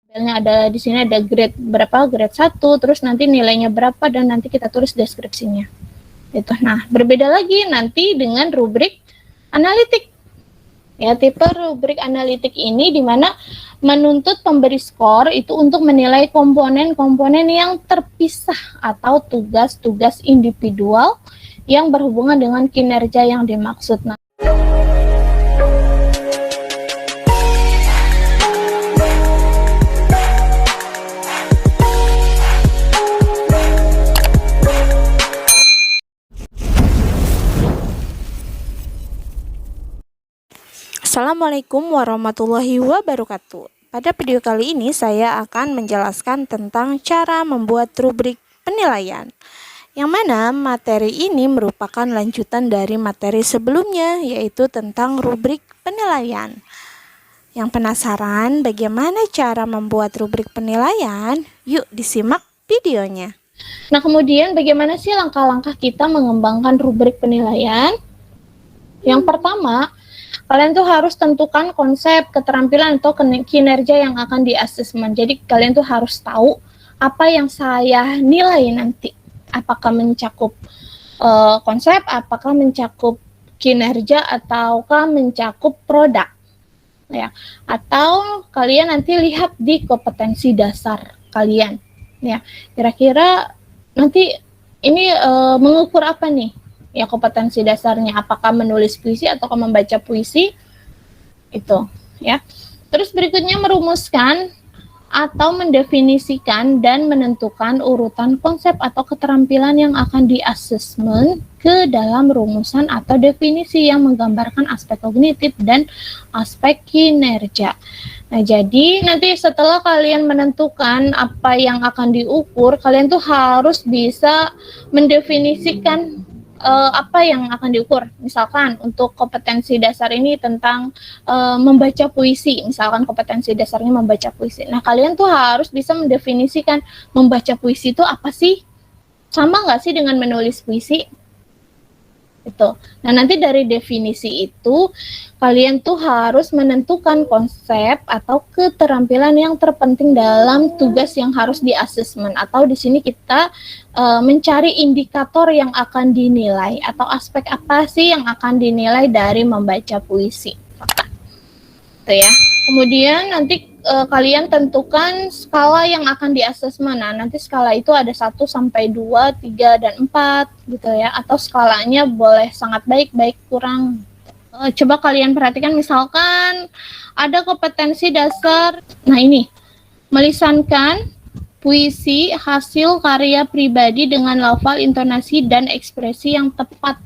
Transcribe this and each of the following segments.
Ada di sini ada grade berapa, grade 1, terus nanti nilainya berapa, dan nanti kita tulis deskripsinya. Itu. Nah, berbeda lagi nanti dengan rubrik analitik. Ya, tipe rubrik analitik ini di mana menuntut pemberi skor itu untuk menilai komponen-komponen yang terpisah atau tugas-tugas individual yang berhubungan dengan kinerja yang dimaksud. Nah, Assalamualaikum warahmatullahi wabarakatuh. Pada video kali ini saya akan menjelaskan tentang cara membuat rubrik penilaian, yang mana materi ini merupakan lanjutan dari materi sebelumnya, yaitu tentang rubrik penilaian. Yang penasaran bagaimana cara membuat rubrik penilaian? Yuk disimak videonya. Nah, kemudian bagaimana sih langkah-langkah kita mengembangkan rubrik penilaian? Yang pertama, kalian tuh harus tentukan konsep, keterampilan, atau kinerja yang akan di-assessment. Jadi kalian tuh harus tahu apa yang saya nilai nanti. Apakah mencakup konsep, apakah mencakup kinerja, ataukah mencakup produk. Ya. Atau kalian nanti lihat di kompetensi dasar kalian. Ya. Kira-kira nanti ini mengukur apa nih? Ya, kompetensi dasarnya apakah menulis puisi atau membaca puisi itu, ya. Terus berikutnya merumuskan atau mendefinisikan dan menentukan urutan konsep atau keterampilan yang akan di-assessment ke dalam rumusan atau definisi yang menggambarkan aspek kognitif dan aspek kinerja. Nah, jadi nanti setelah kalian menentukan apa yang akan diukur, kalian tuh harus bisa mendefinisikan apa yang akan diukur. Misalkan untuk kompetensi dasar ini tentang membaca puisi, misalkan kompetensi dasarnya membaca puisi. Nah, kalian tuh harus bisa mendefinisikan membaca puisi itu apa sih? Sama nggak sih dengan menulis puisi? Itu. Nah, nanti dari definisi itu kalian tuh harus menentukan konsep atau keterampilan yang terpenting dalam tugas yang harus di-assessment, atau di sini kita mencari indikator yang akan dinilai atau aspek apa sih yang akan dinilai dari membaca puisi. Itu ya. Kemudian nanti kalian tentukan skala yang akan di-assessment. Nah, nanti skala itu ada 1 sampai 2, 3 dan 4 gitu ya, atau skalanya boleh sangat baik, baik, kurang. Coba kalian perhatikan, misalkan ada kompetensi dasar. Nah, ini melisankan puisi hasil karya pribadi dengan lafal, intonasi, dan ekspresi yang tepat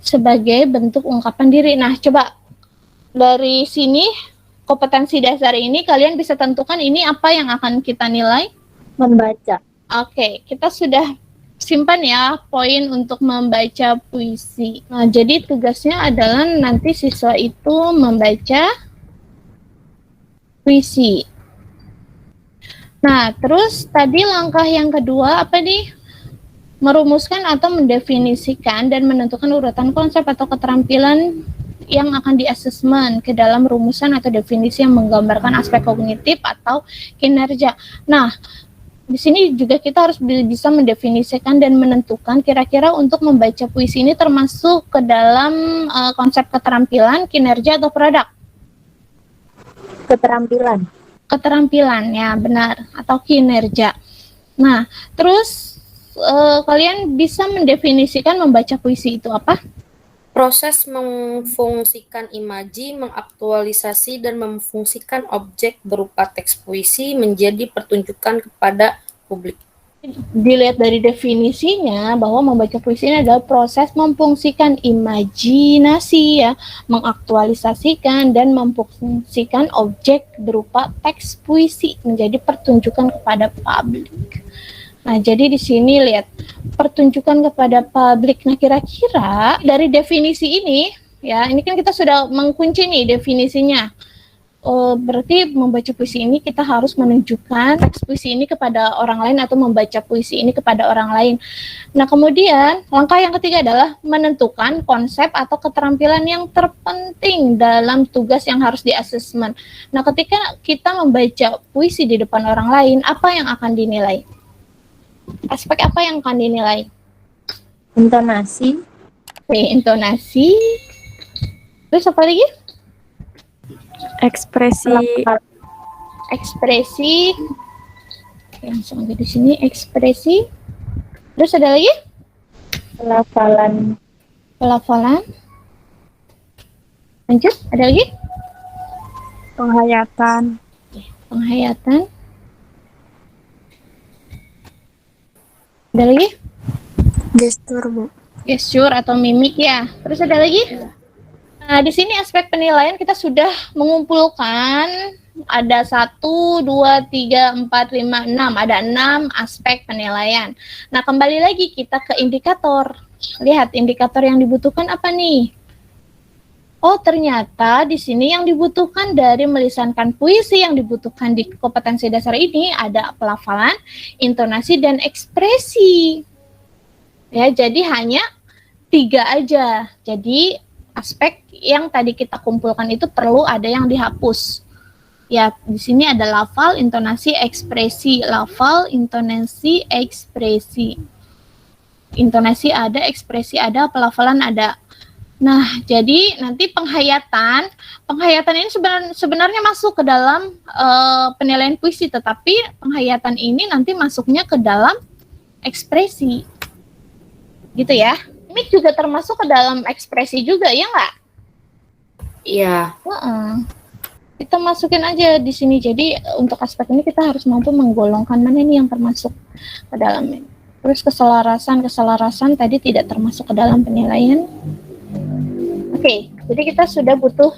sebagai bentuk ungkapan diri. Nah, coba dari sini kompetensi dasar ini kalian bisa tentukan ini apa yang akan kita nilai? Membaca. Oke, kita sudah simpan ya poin untuk membaca puisi. Nah, jadi tugasnya adalah nanti siswa itu membaca puisi. Nah, terus tadi langkah yang kedua apa nih? Merumuskan atau mendefinisikan dan menentukan urutan konsep atau keterampilan yang akan di-assessment ke dalam rumusan atau definisi yang menggambarkan aspek kognitif atau kinerja. Nah, di sini juga kita harus bisa mendefinisikan dan menentukan kira-kira untuk membaca puisi ini termasuk ke dalam konsep keterampilan, kinerja, atau produk. Keterampilan. Keterampilan, ya benar, atau kinerja. Nah, terus kalian bisa mendefinisikan membaca puisi itu apa? Proses memfungsikan imaji, mengaktualisasi, dan memfungsikan objek berupa teks puisi menjadi pertunjukan kepada publik. Dilihat dari definisinya bahwa membaca puisi ini adalah proses memfungsikan imajinasi, ya, mengaktualisasikan dan memfungsikan objek berupa teks puisi menjadi pertunjukan kepada publik. Nah, jadi di sini lihat pertunjukan kepada publik. Nah, kira-kira dari definisi ini, ya, ini kan kita sudah mengunci nih definisinya. berarti membaca puisi ini kita harus menunjukkan teks puisi ini kepada orang lain atau membaca puisi ini kepada orang lain. Nah, kemudian langkah yang ketiga adalah menentukan konsep atau keterampilan yang terpenting dalam tugas yang harus di-asesmen. Nah, ketika kita membaca puisi di depan orang lain, apa yang akan dinilai? Aspek apa yang akan dinilai? Intonasi. Oke, intonasi. Terus apa lagi? Ekspresi. Ekspresi. Oke, langsung aja di sini ekspresi. Terus ada lagi? Pelafalan. Pelafalan. Lanjut, ada lagi? Penghayatan. Penghayatan. Ada lagi? Gestur, Bu. Gestur atau mimik ya. Terus ada lagi? Nah, di sini aspek penilaian kita sudah mengumpulkan ada 1, 2, 3, 4, 5, 6. Ada 6 aspek penilaian. Nah, kembali lagi kita ke indikator. Lihat indikator yang dibutuhkan apa nih? Oh, ternyata di sini yang dibutuhkan dari melisankan puisi yang dibutuhkan di kompetensi dasar ini ada pelafalan, intonasi, dan ekspresi. Ya, jadi hanya 3 aja. Jadi aspek yang tadi kita kumpulkan itu perlu ada yang dihapus. Ya, di sini ada lafal, intonasi, ekspresi. Lafal, intonasi, ekspresi. Intonasi ada, ekspresi ada, pelafalan ada. Nah, jadi nanti penghayatan ini sebenarnya masuk ke dalam penilaian puisi, tetapi penghayatan ini nanti masuknya ke dalam ekspresi. Gitu ya. Mimik juga termasuk ke dalam ekspresi juga, ya nggak? Iya. Kita masukin aja di sini. Jadi untuk aspek ini kita harus mampu menggolongkan mana ini yang termasuk ke dalamnya. Terus keselarasan tadi tidak termasuk ke dalam penilaian. Oke, jadi kita sudah butuh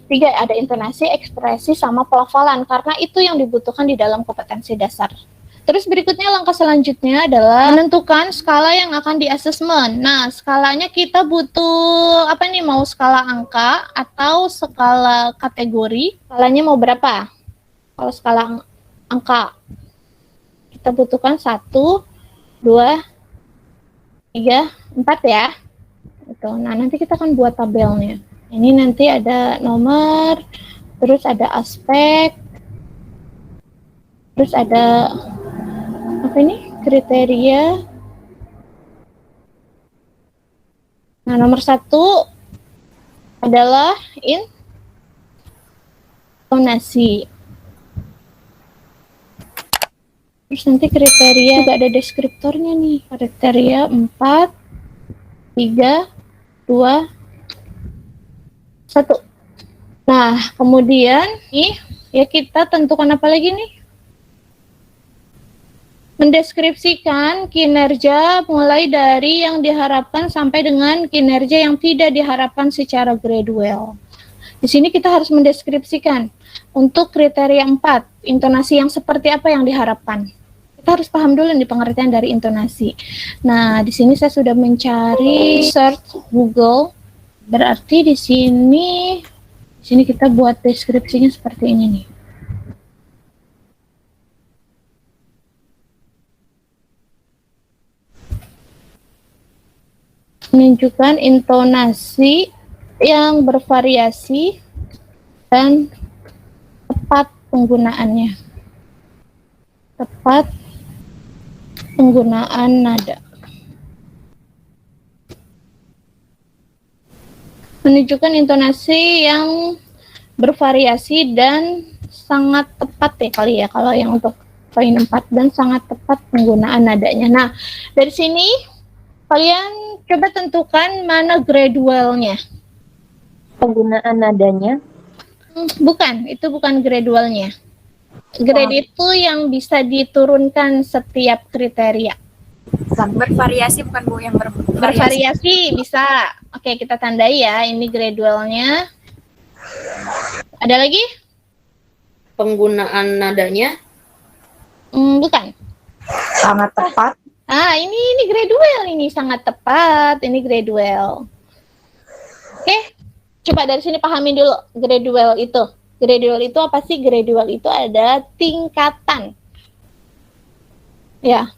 3, ada intonasi, ekspresi, sama pelafalan, karena itu yang dibutuhkan di dalam kompetensi dasar. Terus berikutnya langkah selanjutnya adalah menentukan skala yang akan di-asesmen. Nah, skalanya kita butuh apa nih? Mau skala angka atau skala kategori? Skalanya mau berapa? Kalau skala angka, kita butuhkan 1, 2, 3, 4 ya. Gitu. Nah, nanti kita akan buat tabelnya. Ini nanti ada nomor, terus ada aspek, terus ada apa ini? Kriteria. Nah, nomor 1 adalah intonasi. Terus nanti kriteria juga ada deskriptornya nih. Kriteria 4, 3, 2, 1. Nah, kemudian nih ya kita tentukan apa lagi nih? Mendeskripsikan kinerja mulai dari yang diharapkan sampai dengan kinerja yang tidak diharapkan secara gradual. Di sini kita harus mendeskripsikan untuk kriteria 4, intonasi yang seperti apa yang diharapkan. Kita harus paham dulu nih pengertian dari intonasi. Nah, di sini saya sudah mencari search Google. Berarti di sini kita buat deskripsinya seperti ini nih. Menunjukkan intonasi yang bervariasi dan tepat penggunaannya. Tepat penggunaan nada. Menunjukkan intonasi yang bervariasi dan sangat tepat ya kali ya, kalau yang untuk poin 4, dan sangat tepat penggunaan nadanya. Nah, dari sini kalian coba tentukan mana gradualnya. Penggunaan nadanya. Bukan, itu bukan gradualnya. Grade itu yang bisa diturunkan setiap kriteria. Bervariasi bukan Bu, yang Bervariasi bisa. Oke, kita tandai ya, ini gradualnya. Ada lagi? Penggunaan nadanya. Bukan. Sangat tepat. Ini gradual, ini sangat tepat, ini gradual. Oke, coba dari sini pahamin dulu gradual itu. Gradual itu apa sih? Gradual itu ada tingkatan. Ya,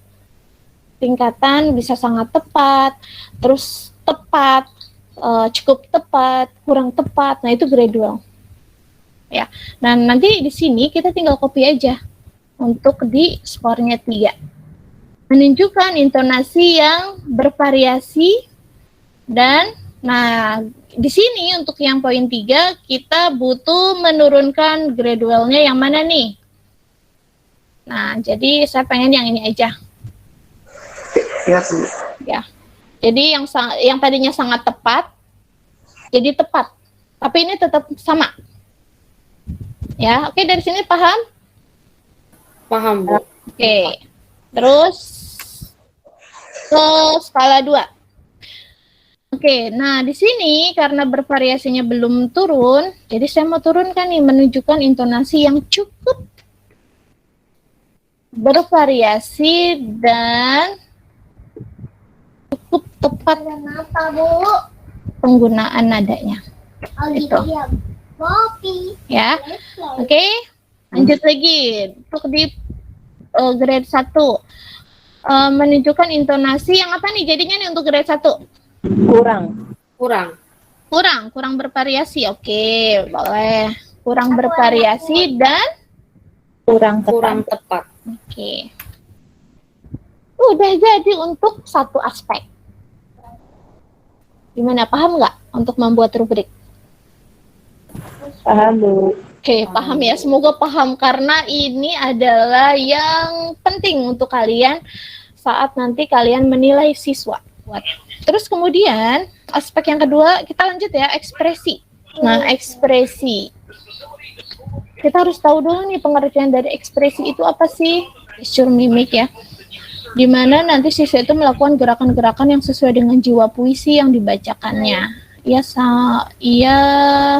tingkatan bisa sangat tepat, terus tepat, cukup tepat, kurang tepat. Nah, itu gradual. Ya. Nah, nanti di sini kita tinggal copy aja untuk di skornya 3. Menunjukkan intonasi yang bervariasi dan nah, di sini untuk yang poin 3 kita butuh menurunkan gradualnya yang mana nih? Nah, jadi saya pengen yang ini aja. Ya, Bu. Ya. Jadi yang tadinya sangat tepat jadi tepat. Tapi ini tetap sama. Ya, oke, dari sini paham? Paham, Bu. Oke. Terus ke skala 2. Oke, nah di sini karena bervariasinya belum turun, jadi saya mau turunkan nih menunjukkan intonasi yang cukup bervariasi dan cukup tepat. Kenapa, Bu? Penggunaan nadanya. Itu. Ya. Oke. Lanjut lagi untuk di grade 1. Menunjukkan intonasi yang apa nih jadinya nih untuk grade 1? Kurang bervariasi. Oke, boleh. Kurang bervariasi dan Kurang tepat. oke. Udah jadi untuk satu aspek. Gimana, paham nggak untuk membuat rubrik? Paham, Bu. Oke, paham ya. Semoga paham karena ini adalah yang penting untuk kalian saat nanti kalian menilai siswa. Terus kemudian aspek yang kedua kita lanjut ya, ekspresi. Nah, ekspresi. Kita harus tahu dulu nih pengertian dari ekspresi itu apa sih? Gesture mimik ya. Dimana nanti siswa itu melakukan gerakan-gerakan yang sesuai dengan jiwa puisi yang dibacakannya. Ia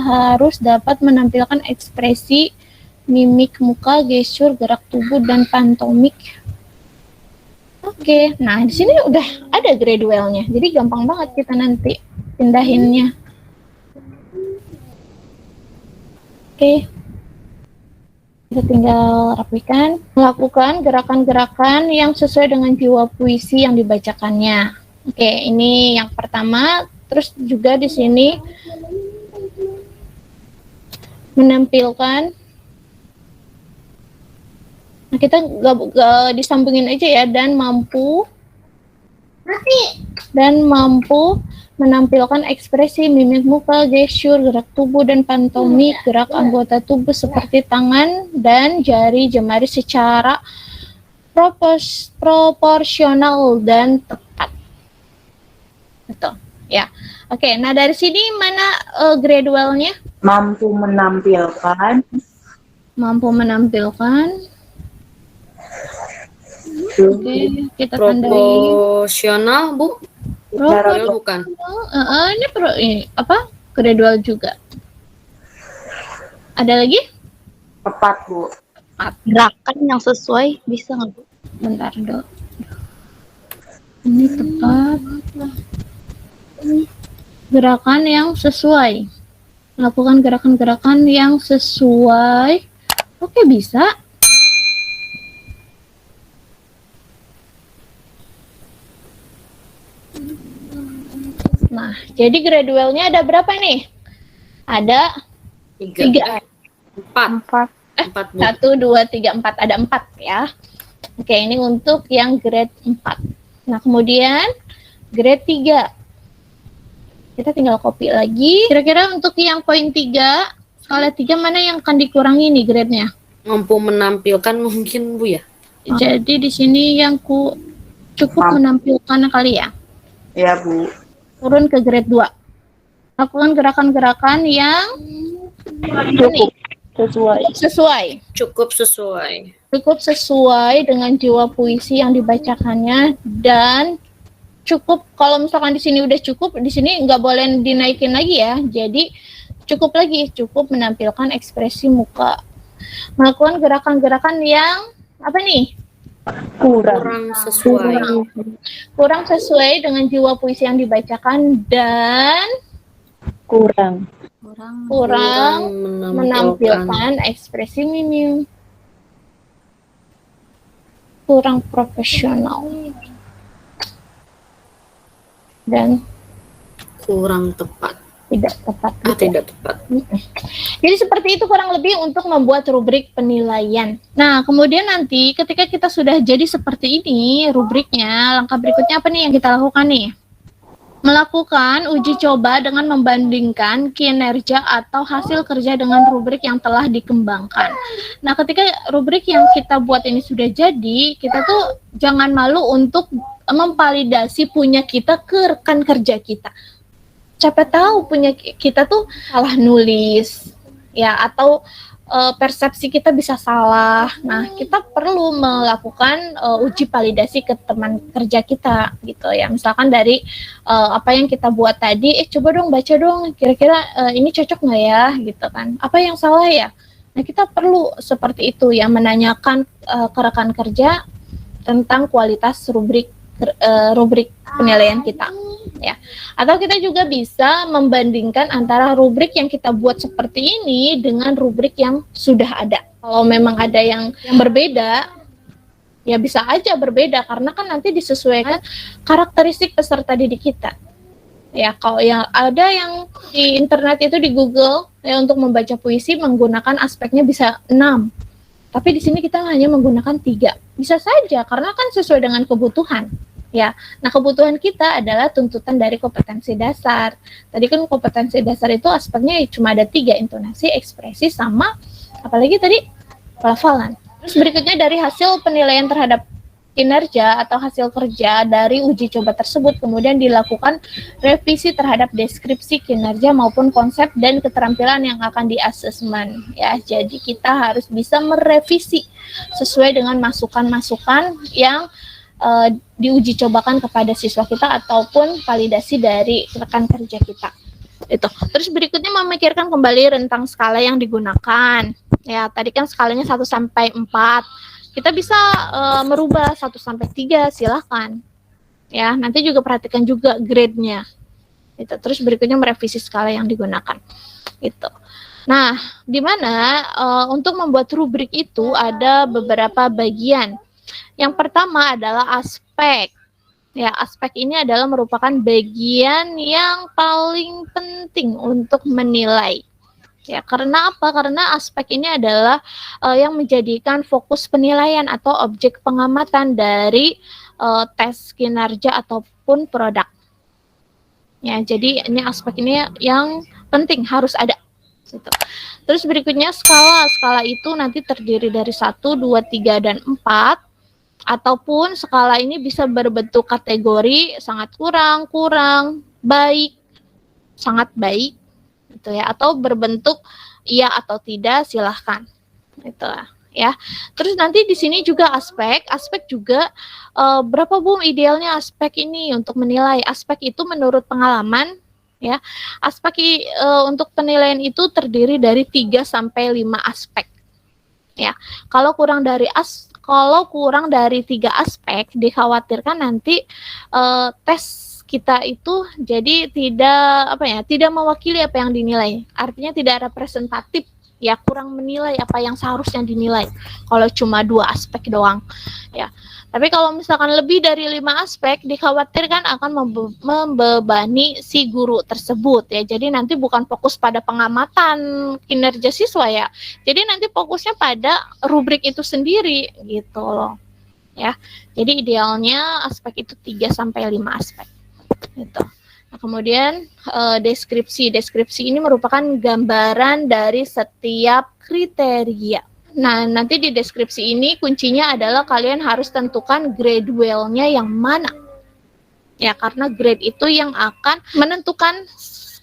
harus dapat menampilkan ekspresi, mimik muka, gestur, gerak tubuh, dan pantomik. Oke, nah di sini udah ada gradualnya, jadi gampang banget kita nanti pindahinnya. Oke, kita tinggal rapikan, melakukan gerakan-gerakan yang sesuai dengan jiwa puisi yang dibacakannya. Oke, ini yang pertama. Terus juga di sini menampilkan. Nah, kita gak disambungin aja ya, dan mampu menampilkan ekspresi, mimik muka, gestur, gerak tubuh, dan pantomik, gerak anggota tubuh seperti tangan dan jari jemari secara proporsional dan tepat. Betul. Ya, oke. Nah dari sini mana gradualnya? Mampu menampilkan. Oke, kita tandai. Proporsional, Bu? Gradual bukan? Ini apa? Gradual juga. Ada lagi? Tepat, Bu. Gerakan yang sesuai bisa nggak, Bu? Bentar, Dok. Ini tepat. Gerakan yang sesuai. Melakukan gerakan-gerakan yang sesuai. Oke, bisa. Nah, jadi gradualnya ada berapa nih? Ada 3. 4. 1, 2, 3, 4. Ada 4 ya. Oke, ini untuk yang grade 4. Nah, kemudian grade 3. Kita tinggal copy lagi. Kira-kira untuk yang poin 3, skala 3 mana yang akan dikurangi nih grade-nya? Mampu menampilkan mungkin, Bu ya? Jadi di sini yang cukup menampilkan kali ya. Ya, Bu. Turun ke grade 2. Lakukan gerakan-gerakan yang Cukup sesuai dengan jiwa puisi yang dibacakannya, dan cukup, kalau misalkan di sini udah cukup, di sini nggak boleh dinaikin lagi ya. Jadi cukup menampilkan ekspresi muka. Melakukan gerakan-gerakan yang apa nih? kurang Kurang sesuai dengan jiwa puisi yang dibacakan dan kurang menampilkan ekspresi minim, kurang profesional, dan kurang tepat. Tidak tepat. Tidak tepat. Jadi seperti itu kurang lebih untuk membuat rubrik penilaian. Nah, kemudian nanti ketika kita sudah jadi seperti ini rubriknya, langkah berikutnya apa nih yang kita lakukan nih? Melakukan uji coba dengan membandingkan kinerja atau hasil kerja dengan rubrik yang telah dikembangkan. Nah, ketika rubrik yang kita buat ini sudah jadi, kita tuh jangan malu untuk memvalidasi punya kita ke rekan kerja kita. Siapa tahu punya kita tuh salah nulis, ya, atau persepsi kita bisa salah. Nah, kita perlu melakukan uji validasi ke teman kerja kita, gitu ya. Misalkan dari apa yang kita buat tadi, coba dong baca dong, kira-kira ini cocok nggak ya, gitu kan? Apa yang salah ya? Nah, kita perlu seperti itu ya, menanyakan ke rekan kerja tentang kualitas rubrik penilaian kita, ya. Atau kita juga bisa membandingkan antara rubrik yang kita buat seperti ini dengan rubrik yang sudah ada. Kalau memang ada yang berbeda, ya bisa aja berbeda karena kan nanti disesuaikan karakteristik peserta didik kita. Ya, kalau yang ada yang di internet itu di Google ya, untuk membaca puisi menggunakan aspeknya bisa 6. Tapi di sini kita hanya menggunakan 3. Bisa saja karena kan sesuai dengan kebutuhan. Ya, nah kebutuhan kita adalah tuntutan dari kompetensi dasar. Tadi kan kompetensi dasar itu aspeknya cuma ada 3, intonasi, ekspresi, sama apalagi tadi pelafalan. Terus berikutnya dari hasil penilaian terhadap kinerja atau hasil kerja dari uji coba tersebut, kemudian dilakukan revisi terhadap deskripsi kinerja maupun konsep dan keterampilan yang akan di-asesmen. Ya, jadi kita harus bisa merevisi sesuai dengan masukan-masukan yang diuji cobakan kepada siswa kita ataupun validasi dari rekan kerja kita. Itu. Terus berikutnya memikirkan kembali rentang skala yang digunakan. Ya, tadi kan skalanya 1 sampai 4. Kita bisa merubah 1 sampai 3, silahkan. Ya, nanti juga perhatikan juga grade-nya. Itu. Terus berikutnya merevisi skala yang digunakan. Itu. Nah, di mana untuk membuat rubrik itu ada beberapa bagian. Yang pertama adalah aspek. Ya, aspek ini adalah merupakan bagian yang paling penting untuk menilai. Ya, karena apa? Karena aspek ini adalah yang menjadikan fokus penilaian atau objek pengamatan dari tes kinerja ataupun produk. Ya, jadi ini aspek ini yang penting harus ada. Gitu. Terus berikutnya skala. Skala itu nanti terdiri dari 1, 2, 3, dan 4. Ataupun skala ini bisa berbentuk kategori sangat kurang, baik, sangat baik, gitu ya. Atau berbentuk iya atau tidak, silahkan, itulah ya. Terus nanti di sini juga aspek juga berapa Bu idealnya aspek ini untuk menilai. Aspek itu menurut pengalaman, ya. Aspek untuk penilaian itu terdiri dari 3 sampai 5 aspek, ya. Kalau kurang dari 3 aspek, dikhawatirkan nanti tes kita itu jadi tidak mewakili apa yang dinilai. Artinya tidak representatif, ya, kurang menilai apa yang seharusnya dinilai. Kalau cuma 2 aspek doang, ya. Tapi kalau misalkan lebih dari 5 aspek, dikhawatirkan akan membebani si guru tersebut, ya. Jadi nanti bukan fokus pada pengamatan kinerja siswa, ya. Jadi nanti fokusnya pada rubrik itu sendiri, gitu loh. Ya. Jadi idealnya aspek itu 3 sampai 5 aspek. Gitu. Nah, kemudian deskripsi. Deskripsi ini merupakan gambaran dari setiap kriteria. Nah, nanti di deskripsi ini kuncinya adalah kalian harus tentukan grade well-nya yang mana. Ya, karena grade itu yang akan menentukan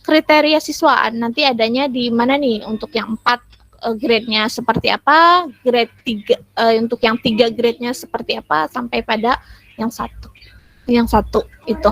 kriteria siswaan. Nanti adanya di mana nih untuk yang 4 grade-nya seperti apa, grade 3 untuk yang 3 grade-nya seperti apa sampai pada yang 1. Yang 1 itu.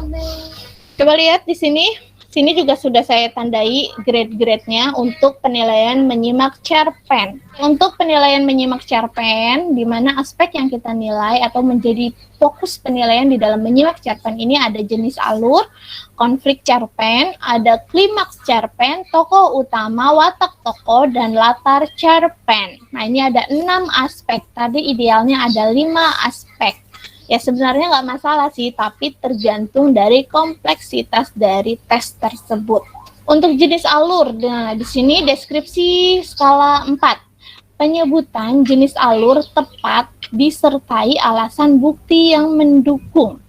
Coba lihat di sini Sini juga sudah saya tandai grade-grade-nya untuk penilaian menyimak cerpen. Untuk penilaian menyimak cerpen, di mana aspek yang kita nilai atau menjadi fokus penilaian di dalam menyimak cerpen ini ada jenis alur, konflik cerpen, ada klimaks cerpen, tokoh utama, watak tokoh, dan latar cerpen. Nah, ini ada 6 aspek. Tadi idealnya ada 5 aspek. Ya sebenarnya nggak masalah sih, tapi tergantung dari kompleksitas dari tes tersebut. Untuk jenis alur, nah di sini deskripsi skala 4. Penyebutan jenis alur tepat disertai alasan bukti yang mendukung.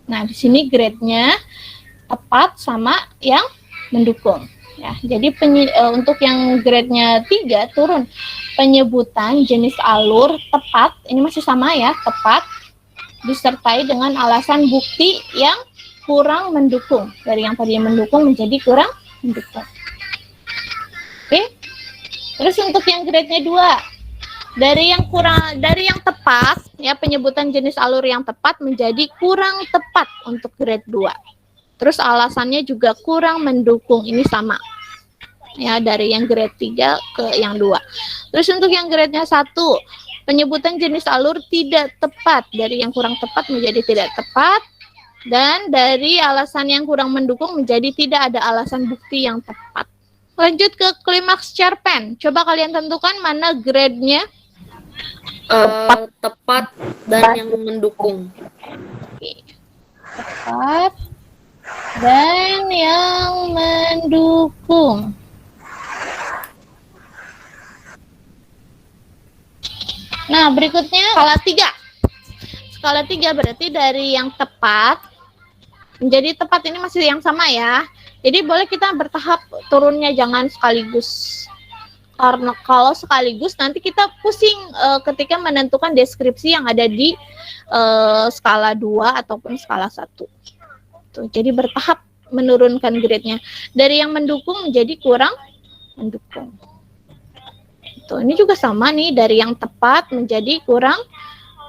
Nah di sini grade-nya tepat sama yang mendukung. Ya, jadi untuk yang grade-nya 3 turun. Penyebutan jenis alur tepat, ini masih sama ya, tepat disertai dengan alasan bukti yang kurang mendukung. Dari yang tadi mendukung menjadi kurang mendukung. Oke. Terus untuk yang grade-nya 2, dari yang tepat, ya penyebutan jenis alur yang tepat menjadi kurang tepat untuk grade 2. Terus alasannya juga kurang mendukung, ini sama. Ya, dari yang grade 3 ke yang 2. Terus untuk yang grade-nya 1, penyebutan jenis alur tidak tepat, dari yang kurang tepat menjadi tidak tepat, dan dari alasan yang kurang mendukung menjadi tidak ada alasan bukti yang tepat. Lanjut ke klimaks cerpen. Coba kalian tentukan mana grade-nya. Tepat dan yang mendukung. Oke. Tepat dan yang mendukung. Nah, berikutnya skala 3. Skala 3 berarti dari yang tepat menjadi tepat, ini masih yang sama ya. Jadi boleh kita bertahap turunnya, jangan sekaligus. Karena kalau sekaligus nanti kita pusing ketika menentukan deskripsi yang ada di skala 2 ataupun skala 1. Tuh, jadi bertahap menurunkan grade-nya. Dari yang mendukung menjadi kurang mendukung. Tuh, ini juga sama nih, dari yang tepat menjadi kurang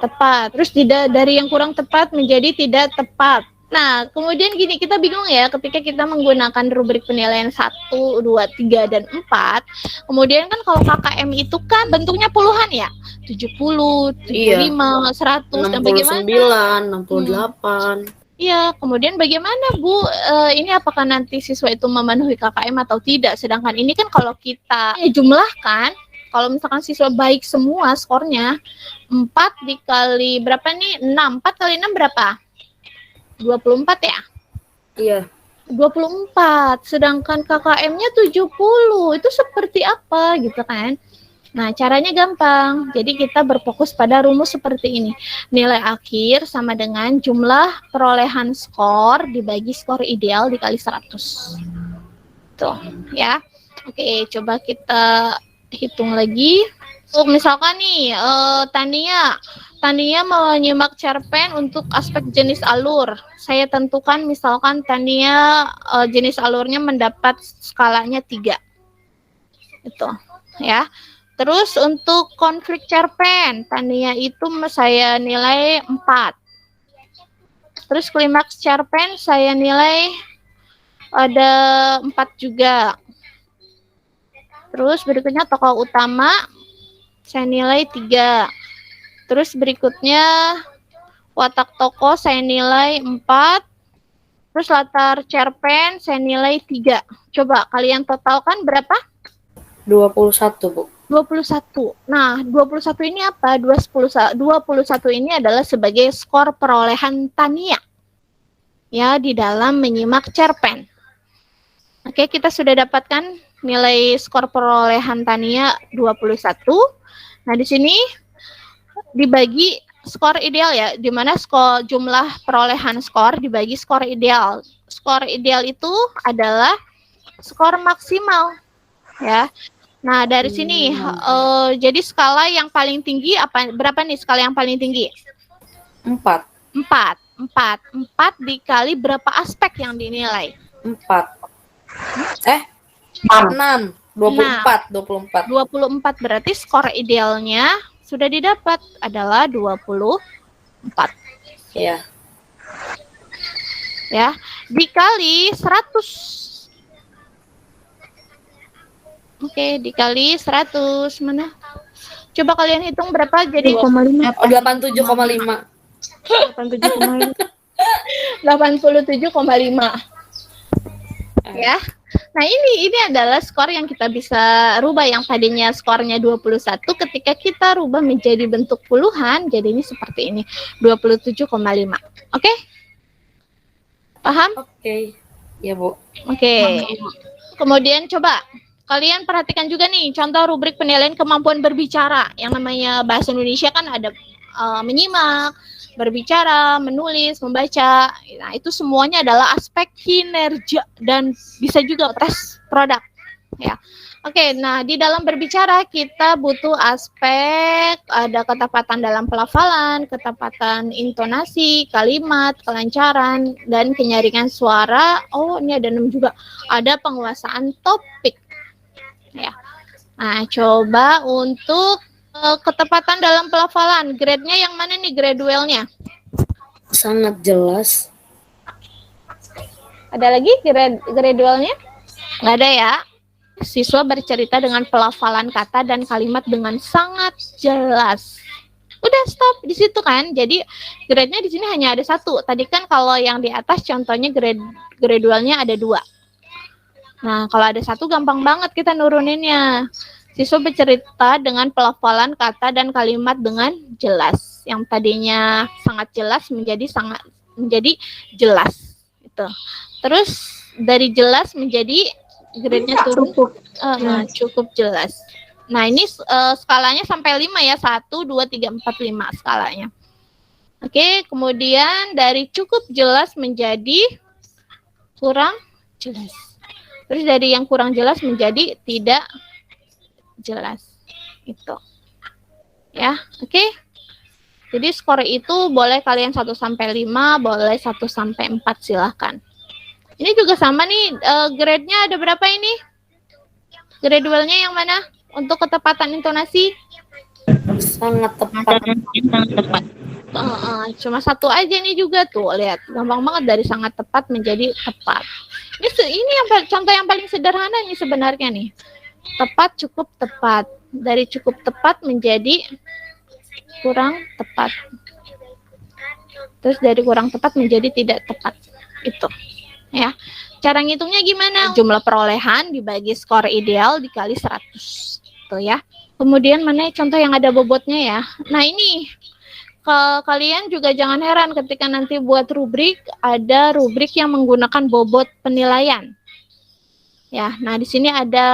tepat. Terus dari yang kurang tepat menjadi tidak tepat. Nah, kemudian gini, kita bingung ya ketika kita menggunakan rubrik penilaian 1, 2, 3, dan 4. Kemudian kan kalau KKM itu kan bentuknya puluhan ya. 70, 75, 100, dan bagaimana? 69, 68. Iya, kemudian bagaimana Bu, ini apakah nanti siswa itu memenuhi KKM atau tidak? Sedangkan ini kan kalau kita jumlahkan, kalau misalkan siswa baik semua skornya, 4 dikali berapa nih? 6. 4 kali 6 berapa? 24 ya? Iya. 24. Sedangkan KKM-nya 70. Itu seperti apa gitu kan? Nah, caranya gampang. Jadi kita berfokus pada rumus seperti ini. Nilai akhir sama dengan jumlah perolehan skor dibagi skor ideal dikali 100. Tuh, ya. Oke, coba kita hitung lagi. Misalkan nih, Tania mau nyimak cerpen untuk aspek jenis alur. Saya tentukan misalkan Tania jenis alurnya mendapat skalanya 3. Itu, ya. Terus untuk konflik cerpen, Tania itu saya nilai 4. Terus klimaks cerpen saya nilai ada 4 juga. Terus berikutnya tokoh utama saya nilai 3. Terus berikutnya watak tokoh saya nilai 4. Terus latar cerpen saya nilai 3. Coba kalian totalkan berapa? 21, Bu. 21. Nah, 21 ini apa? 21 ini adalah sebagai skor perolehan Tania. Ya, di dalam menyimak cerpen. Oke, kita sudah dapatkan nilai skor perolehan Tania 21. Nah, di sini dibagi skor ideal ya, di mana skor jumlah perolehan skor dibagi skor ideal. Skor ideal itu adalah skor maksimal ya. Nah, dari sini jadi skala yang paling tinggi berapa nih skala yang paling tinggi? 4. 4 dikali berapa aspek yang dinilai? 4. 6. 24. 24 berarti skor idealnya sudah didapat adalah 24. Iya. ya, dikali 100. Oke, dikali 100. Mana? Coba kalian hitung berapa jadi 87,5. 87,5. Ya. Nah, ini adalah skor yang kita bisa rubah, yang tadinya skornya 21 ketika kita rubah menjadi bentuk puluhan, jadi ini seperti ini, 27,5. Oke? Paham? Oke. Ya, Bu. Oke. Kemudian coba kalian perhatikan juga nih contoh rubrik penilaian kemampuan berbicara. Yang namanya bahasa Indonesia kan ada menyimak, berbicara, menulis, membaca. Nah, itu semuanya adalah aspek kinerja dan bisa juga tes produk, ya. Oke, nah di dalam berbicara kita butuh aspek ada ketepatan dalam pelafalan, ketepatan intonasi, kalimat, kelancaran, dan kenyaringan suara. Oh, ini ada 6 juga. Ada penguasaan topik. Ya. Nah, coba untuk ketepatan dalam pelafalan, grade-nya yang mana nih gradualnya? Sangat jelas. Ada lagi gradualnya? Nggak ada ya. Siswa bercerita dengan pelafalan kata dan kalimat dengan sangat jelas. Udah stop di situ kan. Jadi grade-nya di sini hanya ada 1. Tadi kan kalau yang di atas contohnya gradualnya ada 2. Nah, kalau ada 1 gampang banget kita nuruninnya. Siswa bercerita dengan pelafalan kata dan kalimat dengan jelas. Yang tadinya sangat jelas menjadi jelas. Gitu. Terus dari jelas menjadi grade-nya turun cukup jelas. Nah, ini skalanya sampai 5 ya. 1, 2, 3, 4, 5 skalanya. Oke, kemudian dari cukup jelas menjadi kurang jelas. Terus dari yang kurang jelas menjadi tidak jelas. Itu. Ya, oke. Jadi skor itu boleh kalian 1 sampai 5, boleh 1 sampai 4 silahkan. Ini juga sama nih, grade-nya ada berapa ini? Gradualnya yang mana? Untuk ketepatan intonasi? Sangat tepat. Cuma 1 aja nih juga tuh, lihat. Gampang banget dari sangat tepat menjadi tepat. Ini yang contoh yang paling sederhana nih sebenarnya nih. Tepat, cukup, tepat. Dari cukup tepat menjadi kurang tepat. Terus dari kurang tepat menjadi tidak tepat. Itu. Ya, cara ngitungnya gimana? Jumlah perolehan dibagi skor ideal dikali 100. Tuh ya. Kemudian mana contoh yang ada bobotnya ya. Nah, ini kalian juga jangan heran ketika nanti buat rubrik, ada rubrik yang menggunakan bobot penilaian. Ya, nah di sini ada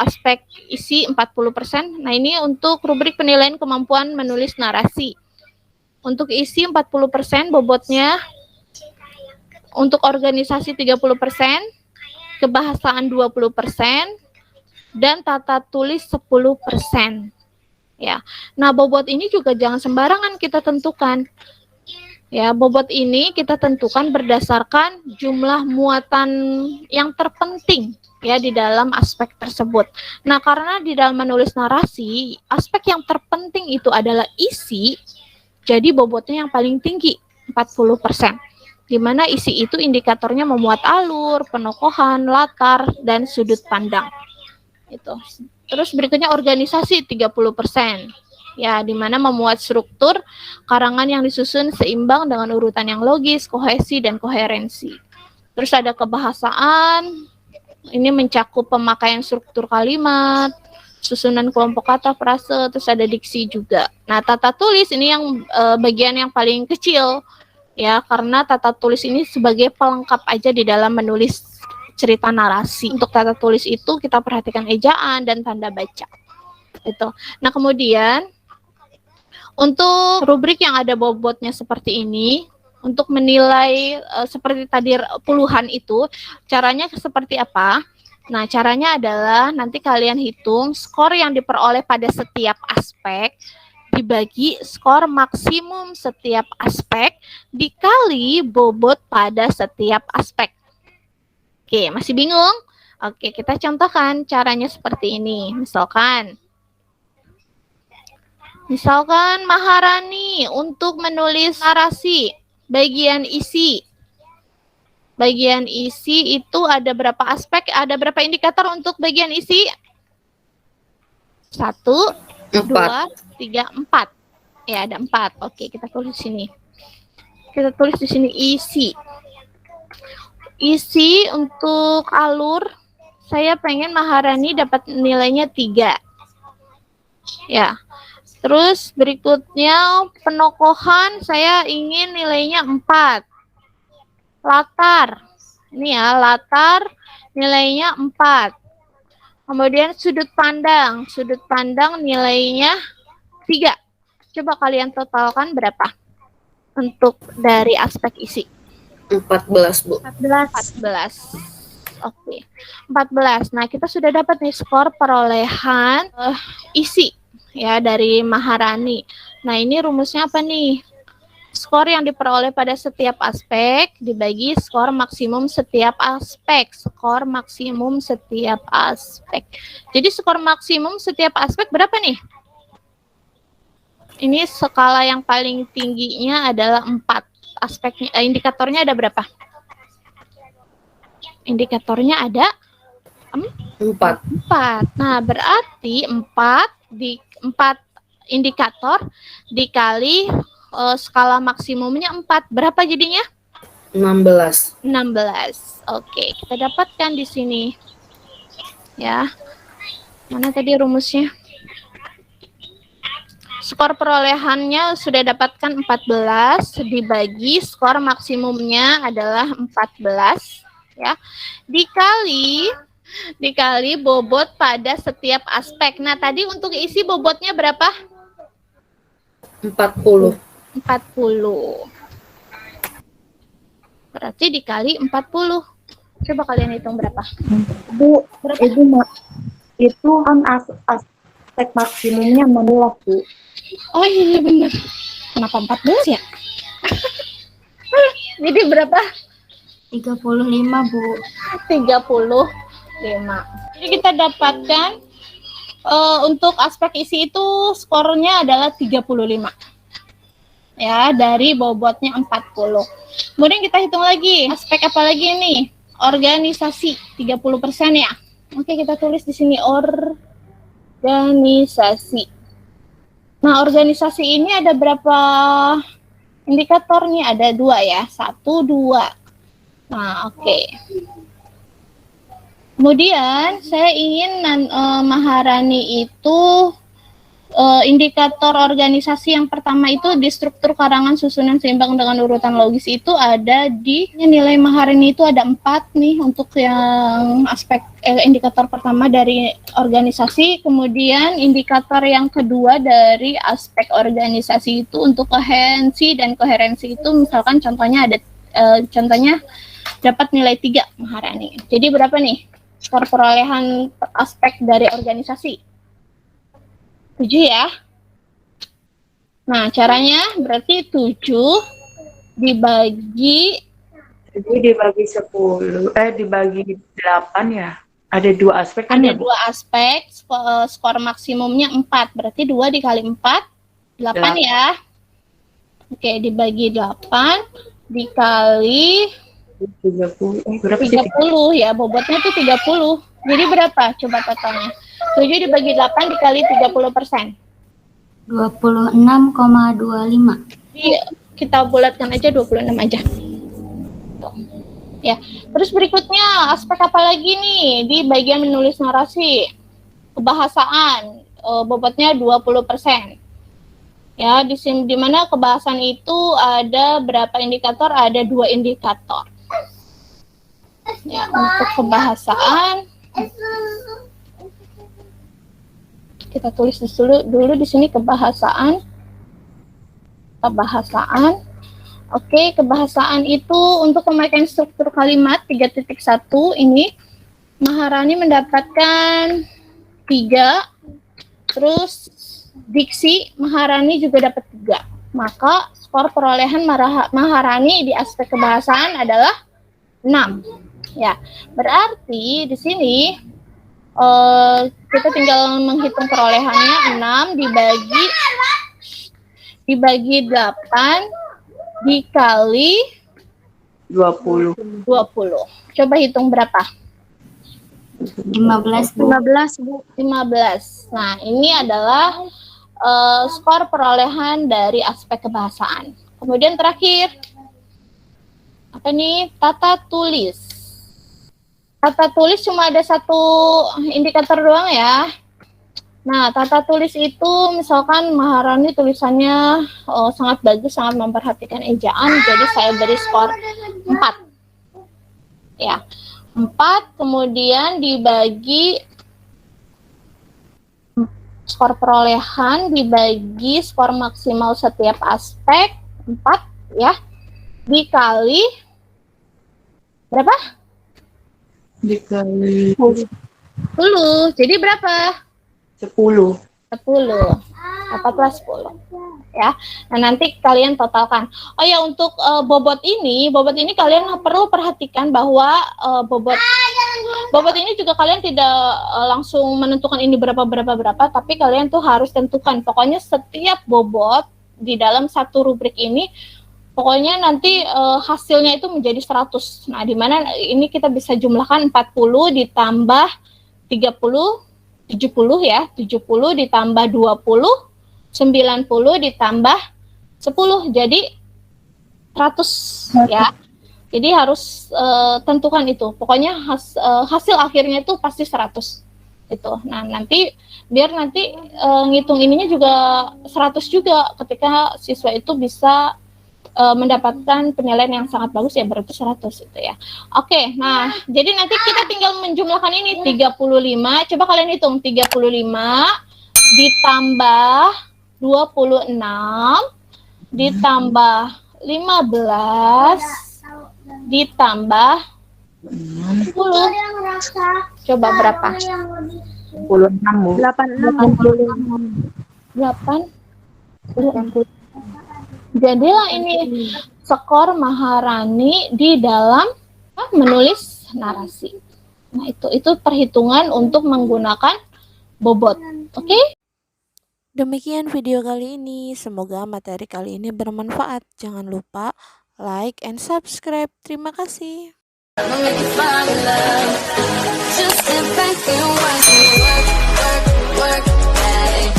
aspek isi 40%. Nah, ini untuk rubrik penilaian kemampuan menulis narasi. Untuk isi 40% bobotnya. Untuk organisasi 30%, kebahasaan 20%, dan tata tulis 10%. Ya. Nah, bobot ini juga jangan sembarangan kita tentukan. Ya, bobot ini kita tentukan berdasarkan jumlah muatan yang terpenting ya di dalam aspek tersebut. Nah, karena di dalam menulis narasi, aspek yang terpenting itu adalah isi, jadi bobotnya yang paling tinggi, 40%. Di mana isi itu indikatornya memuat alur, penokohan, latar, dan sudut pandang. Itu. Terus berikutnya organisasi 30%. Ya, di mana memuat struktur karangan yang disusun seimbang dengan urutan yang logis, kohesi, dan koherensi. Terus ada kebahasaan, ini mencakup pemakaian struktur kalimat, susunan kelompok kata, frase, terus ada diksi juga. Nah, tata tulis ini yang bagian yang paling kecil, ya, karena tata tulis ini sebagai pelengkap aja di dalam menulis cerita narasi. Untuk tata tulis itu kita perhatikan ejaan dan tanda baca. Itu. Nah, kemudian untuk rubrik yang ada bobotnya seperti ini, untuk menilai seperti tadi puluhan itu, caranya seperti apa? Nah, caranya adalah nanti kalian hitung skor yang diperoleh pada setiap aspek dibagi skor maksimum setiap aspek dikali bobot pada setiap aspek. Oke, masih bingung? Oke, kita contohkan caranya seperti ini. Misalkan Maharani untuk menulis narasi bagian isi. Bagian isi itu ada berapa aspek? Ada berapa indikator untuk bagian isi? 1, 2, 3, 4. Ya, ada 4. Oke, kita tulis di sini. Kita tulis di sini isi. Isi untuk alur, saya pengen Maharani dapat nilainya 3. Ya. Terus berikutnya penokohan, saya ingin nilainya 4. Latar. Ini ya, latar nilainya 4. Kemudian sudut pandang. Sudut pandang nilainya 3. Coba kalian totalkan berapa untuk dari aspek isi? 14, Bu. 14. Oke. 14. Nah, kita sudah dapat nih skor perolehan isi ya dari Maharani. Nah, ini rumusnya apa nih? Skor yang diperoleh pada setiap aspek dibagi skor maksimum setiap aspek. Skor maksimum setiap aspek. Jadi skor maksimum setiap aspek berapa nih? Ini skala yang paling tingginya adalah 4. Aspeknya, indikatornya ada berapa? Indikatornya ada 4. Nah, berarti 4 indikator dikali skala maksimumnya 4. Berapa jadinya? 16. 16. Oke, kita dapatkan di sini. Ya. Mana tadi rumusnya? Skor perolehannya sudah dapatkan 14 dibagi skor maksimumnya adalah 14 ya. Dikali bobot pada setiap aspek. Nah, tadi untuk isi bobotnya berapa? 40. 40. Berarti dikali 40. Coba kalian hitung berapa? Bu, itu kan aspek maksimumnya 16, Bu. Oh iya benar. Kenapa 14 ya? Jadi berapa? 35, Bu. 35. Jadi kita dapatkan untuk aspek isi itu skornya adalah 35. Ya, dari bobotnya 40. Kemudian kita hitung lagi, aspek apa lagi nih? Organisasi, 30% ya. Oke, kita tulis di sini organisasi. Nah, organisasi ini ada berapa indikator nih? Ada 2 ya, 1, 2. Nah, oke. Kemudian saya ingin Maharani itu indikator organisasi yang pertama itu di struktur karangan susunan seimbang dengan urutan logis itu ada di nilai Maharani itu ada 4 nih untuk yang aspek indikator pertama dari organisasi. Kemudian indikator yang kedua dari aspek organisasi itu untuk koherensi, dan koherensi itu misalkan contohnya ada contohnya dapat nilai 3 Maharani. Jadi berapa nih skor perolehan aspek dari organisasi? 7 ya. Nah, caranya berarti 7 dibagi Jadi dibagi 10, dibagi 8 ya. Ada 2 aspek kan ada ya, Bu? 2 aspek, skor maksimumnya 4. Berarti 2 dikali 4, 8 ya. Oke, dibagi 8 dikali 30. Berapa sih? 30 ya, bobotnya tuh 30. Jadi berapa coba totalnya? 7 dibagi 8 dikali 30%. 26,25. Jadi kita bulatkan aja 26 aja. Tuh. Ya, terus berikutnya aspek apa lagi nih di bagian menulis narasi? Kebahasaan, bobotnya 20%. Ya, di mana kebahasan itu ada berapa indikator? Ada 2 indikator. Ya, untuk kebahasaan kita tulis dulu di sini kebahasaan. Oke, kebahasaan itu untuk pemakaian struktur kalimat 3.1 ini Maharani mendapatkan 3. Terus diksi Maharani juga dapat 3. Maka skor perolehan Maharani di aspek kebahasaan adalah 6. Ya, berarti di sini kita tinggal menghitung perolehannya. 6 dibagi 8 dikali 20. 20. Coba hitung berapa? 15 Bu. 15, Bu. 15. Nah, ini adalah skor perolehan dari aspek kebahasaan. Kemudian terakhir, apa nih? Tata tulis. Tata tulis cuma ada satu indikator doang ya. Nah, tata tulis itu misalkan Maharani tulisannya sangat bagus, sangat memperhatikan ejaan, jadi saya beri skor 4. Ya, 4, kemudian dibagi skor perolehan, dibagi skor maksimal setiap aspek, 4 ya, dikali berapa? Dikali 10. Jadi berapa? 10. 10. Dapatlah 10. Ya. Nah, nanti kalian totalkan. Oh ya, untuk bobot ini kalian perlu perhatikan bahwa bobot ini juga kalian tidak langsung menentukan ini berapa, tapi kalian tuh harus tentukan. Pokoknya setiap bobot di dalam satu rubrik ini pokoknya nanti hasilnya itu menjadi 100. Nah, di mana ini kita bisa jumlahkan 40 ditambah 30, 70 ya, 70 ditambah 20, 90 ditambah 10, jadi 100 ya. Jadi harus tentukan itu. Pokoknya hasil akhirnya itu pasti 100 itu. Nah, nanti biar nanti ngitung ininya juga 100 juga ketika siswa itu bisa mendapatkan penilaian yang sangat bagus ya, berarti 100 itu ya. Oke, nah jadi nanti kita tinggal menjumlahkan ini 35. Coba kalian hitung 35 ditambah 26 ditambah 15 ditambah 10. Coba berapa? 26, Bu. 8. Jadilah ini skor Maharani di dalam menulis narasi. Nah, itu perhitungan untuk menggunakan bobot. Oke? Demikian video kali ini. Semoga materi kali ini bermanfaat. Jangan lupa like and subscribe. Terima kasih. Just sit back and watch me work, work, work, at it.